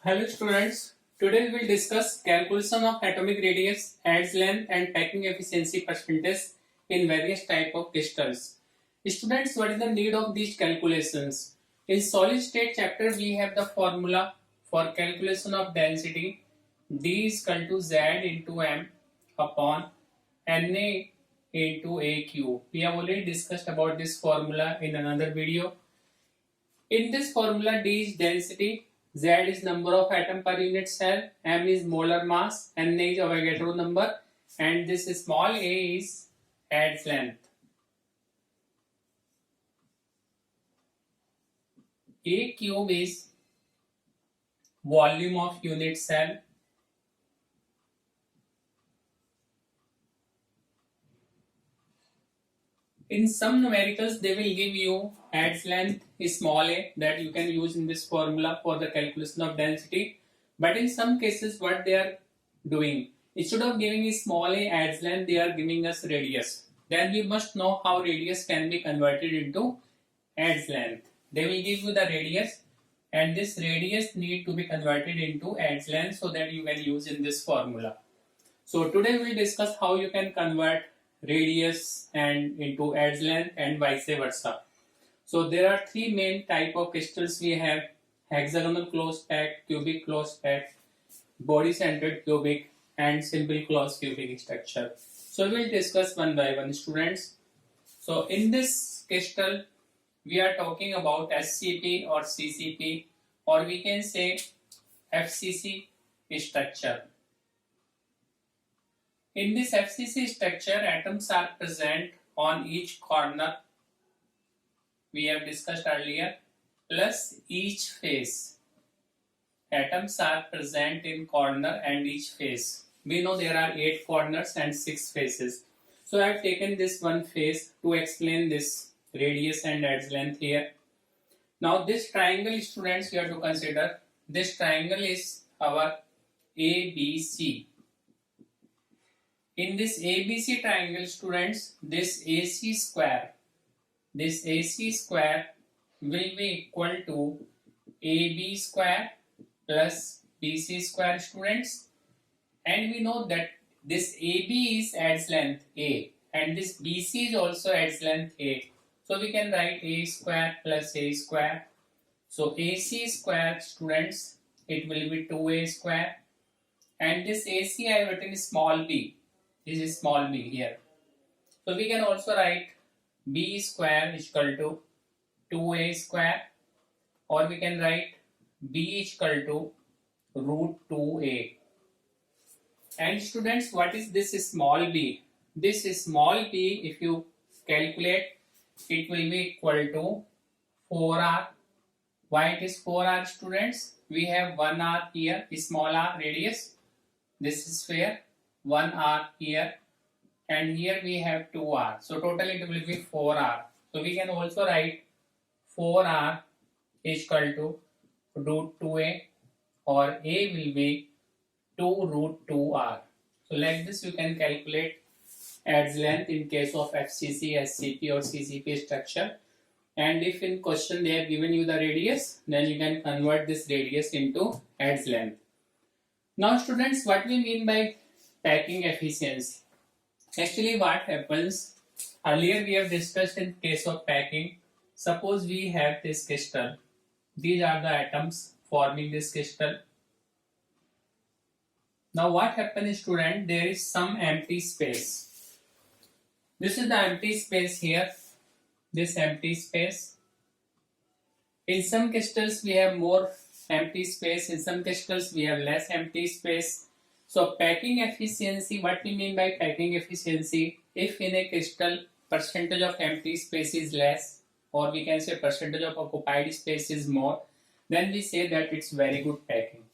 Hello students, today we will discuss calculation of atomic radius, edge length and packing efficiency percentage in various type of crystals. Students, what is the need of these calculations? In solid state chapter we have the formula for calculation of density. D is equal to Z into M upon Na into AQ. We have already discussed about this formula in another video. In this formula, D is density, Z is number of atom per unit cell, M is molar mass, N is Avogadro number, and this small a is edge length. A cube is volume of unit cell. In some numericals, they will give you edge length is small a that you can use in this formula for the calculation of density. But in some cases, what they are doing, instead of giving a small a edge length, they are giving us radius. Then we must know how radius can be converted into edge length. They will give you the radius, and this radius need to be converted into edge length so that you can use in this formula. So today we will discuss how you can convert radius and into edge length and vice versa. So there are three main type of crystals we have: hexagonal closed packed, cubic closed packed, body centered cubic and simple closed cubic structure. So we will discuss one by one, students. So in this crystal we are talking about SCP or CCP, or we can say FCC structure. In this FCC structure, atoms are present on each corner, we have discussed earlier, plus each face. Atoms are present in corner and each face. We know there are 8 corners and 6 faces. So I have taken this one face to explain this radius and edge length here. Now this triangle, students, you have to consider. This triangle is our ABC. In this ABC triangle, students, this AC square will be equal to AB square plus BC square, students. And we know that this AB is edge length A and this BC is also edge length A. So we can write A square plus A square. So AC square, students, it will be 2A square. And this AC I have written small b. This is small b here. So we can also write b square is equal to 2a square, or we can write b is equal to root 2a. And students, what is this small b? This small b, if you calculate, it will be equal to 4r. Why it is 4r, students? We have 1r here, small r radius. This is where 1r here, and here we have 2r. So total it will be 4r. So we can also write 4r is equal to root 2a, or a will be 2 root 2r. So like this you can calculate edge length in case of FCC, SCP or CCP structure. And if in question they have given you the radius, then you can convert this radius into edge length. Now students, what we mean by packing efficiency? Actually what happens, earlier we have discussed in case of packing. Suppose we have this crystal. These are the atoms forming this crystal. Now what happens, student, there is some empty space. This is the empty space here. This empty space. In some crystals we have more empty space, in some crystals we have less empty space. So packing efficiency, what we mean by packing efficiency, if in a crystal percentage of empty space is less, or we can say percentage of occupied space is more, then we say that it's very good packing.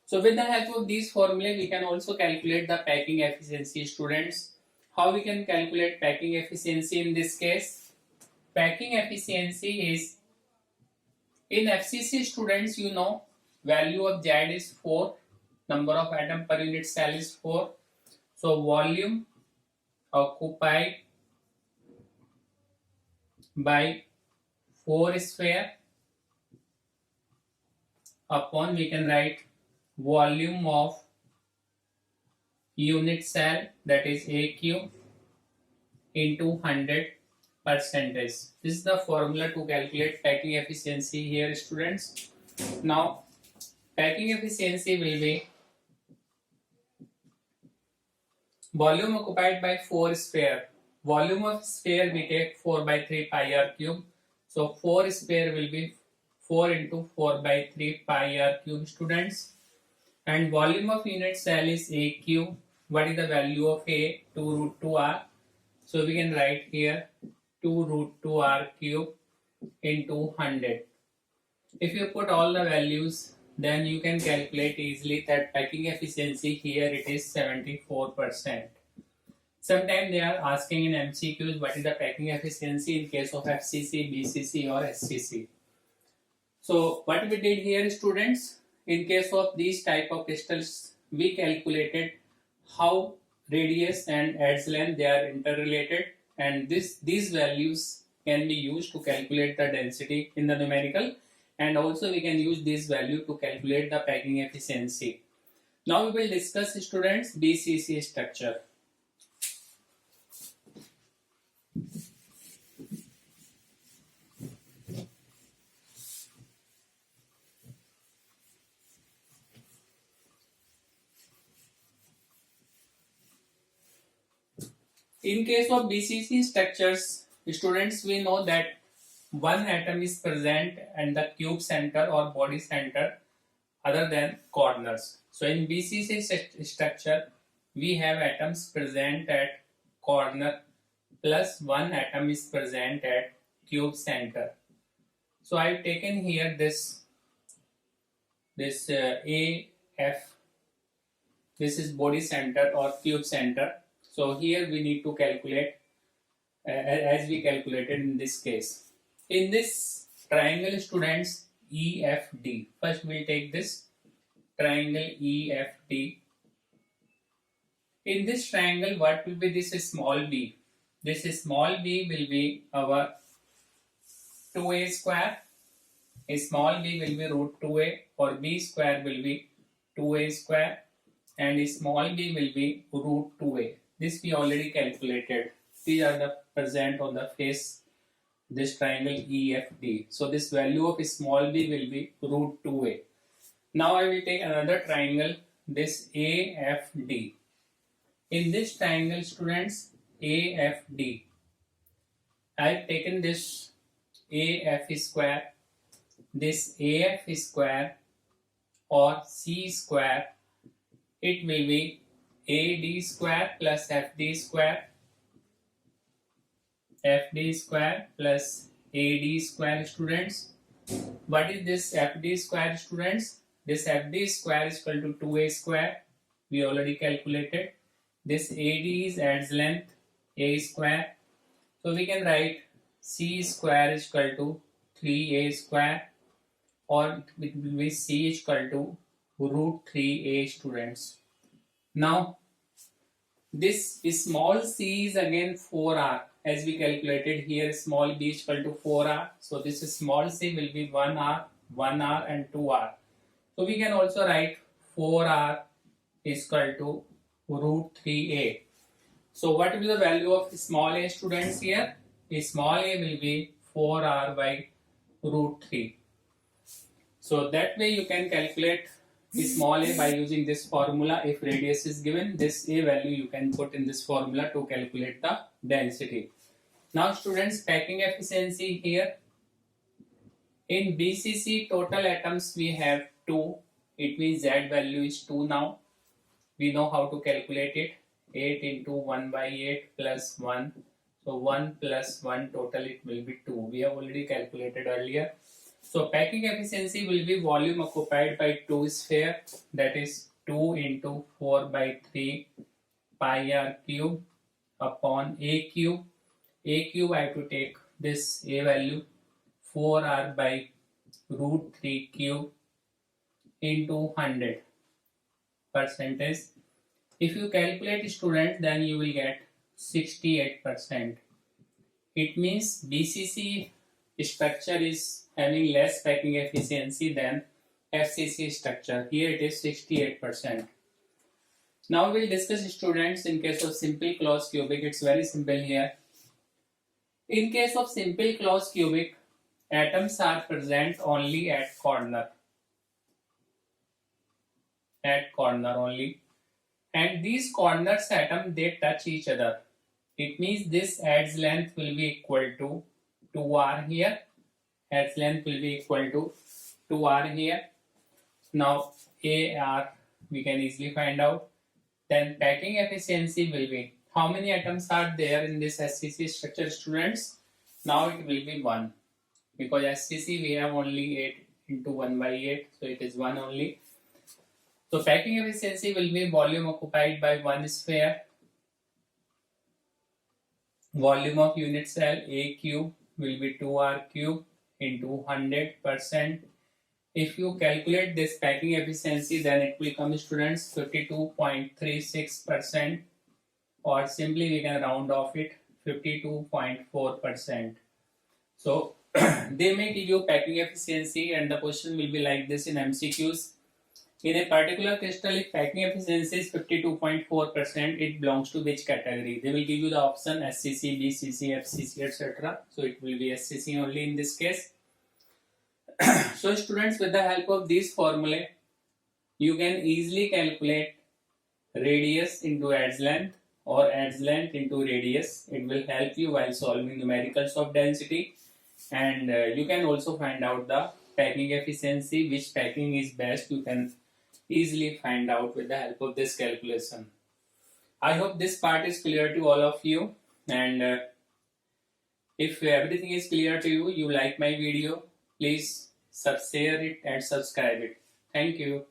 So with the help of these formulae, we can also calculate the packing efficiency, students. How we can calculate packing efficiency in this case? Packing efficiency is, in FCC, students, you know, value of Z is 4, number of atom per unit cell is 4. So volume occupied by 4 square upon, we can write volume of unit cell, that is AQ, into 100 percentage. This is the formula to calculate packing efficiency here, students. Now packing efficiency will be volume occupied by 4 sphere. Volume of sphere we take 4 by 3 pi r cube. So 4 sphere will be 4 into 4 by 3 pi r cube, students. And volume of unit cell is AQ. What is the value of A? 2 root 2 r. So we can write here 2 root 2 r cube into 100. If you put all the values, then you can calculate easily that packing efficiency here it is 74%. Sometimes they are asking in MCQs what is the packing efficiency in case of FCC, BCC or SCC. So what we did here, students, in case of these type of crystals, we calculated how radius and edge length they are interrelated, and these values can be used to calculate the density in the numerical, and also we can use this value to calculate the packing efficiency. Now we will discuss, students, BCC structure. In case of BCC structures, students, we know that one atom is present at the cube center or body center other than corners. So in BCC structure, we have atoms present at corner plus one atom is present at cube center. So I have taken here this AF. This is body center or cube center. So here we need to calculate as we calculated in this case. In this triangle, students, EFD. First we will take this triangle EFD. In this triangle, what will be this small b? This small b will be our 2a square. A small b will be root 2a, or b square will be 2a square, and a small b will be root 2a. This we already calculated. These are the present on the face this triangle EFD. So this value of small b will be root 2a. Now I will take another triangle, this AFD. In this triangle, students, AFD, I have taken this AF square, this AF square or C square, it will be AD square plus FD square, FD square plus AD square, students. What is this FD square, students? This FD square is equal to 2A square. We already calculated. This AD is edge length, A square. So we can write C square is equal to 3A square, or it will be C is equal to root 3A, students. Now this small c is again 4r, as we calculated here. Small b is equal to 4r. So this small c will be 1r, 1r and 2r. So we can also write 4r is equal to root 3a. So what will be the value of small a, students, here? Small a will be 4r by root 3. So that way you can calculate small a by using this formula. If radius is given, this a value you can put in this formula to calculate the density. Now students, packing efficiency here. In BCC, total atoms we have 2. It means Z value is 2 now. We know how to calculate it. 8 into 1 by 8 plus 1. So 1 plus 1, total it will be 2. We have already calculated earlier. So packing efficiency will be volume occupied by 2 sphere, that is 2 into 4 by 3 pi r cube upon a cube. A cube I have to take this a value 4r by root 3 cube into 100 percentage. If you calculate, student, then you will get 68%. It means BCC structure is having less packing efficiency than FCC structure. Here it is 68%. Now we'll discuss, students, in case of simple closed cubic. It's very simple here. In case of simple closed cubic, atoms are present only at corner only, and these corners atom, they touch each other. It means this adds length will be equal to 2r here. Adds length will be equal to 2r here. Now AR we can easily find out. Then packing efficiency will be, how many atoms are there in this SCC structure, students? Now it will be 1, because SCC we have only 8 into 1 by 8, so it is 1 only. So packing efficiency will be volume occupied by one sphere. Volume of unit cell A cube will be 2r cube into 100%. If you calculate this packing efficiency, then it will come, students, 52.36%, or simply we can round off it 52.4%. So they may give you packing efficiency, and the question will be like this in MCQs. In a particular crystal, if packing efficiency is 52.4%, it belongs to which category? They will give you the option SCC, BCC, FCC, etc. So it will be SCC only in this case. So students, with the help of these formulae, you can easily calculate radius into adds length or adds length into radius. It will help you while solving numericals of density, and you can also find out the packing efficiency, which packing is best. You can easily find out with the help of this calculation. I hope this part is clear to all of you, and if everything is clear to you, you like my video, please share it and subscribe it. Thank you.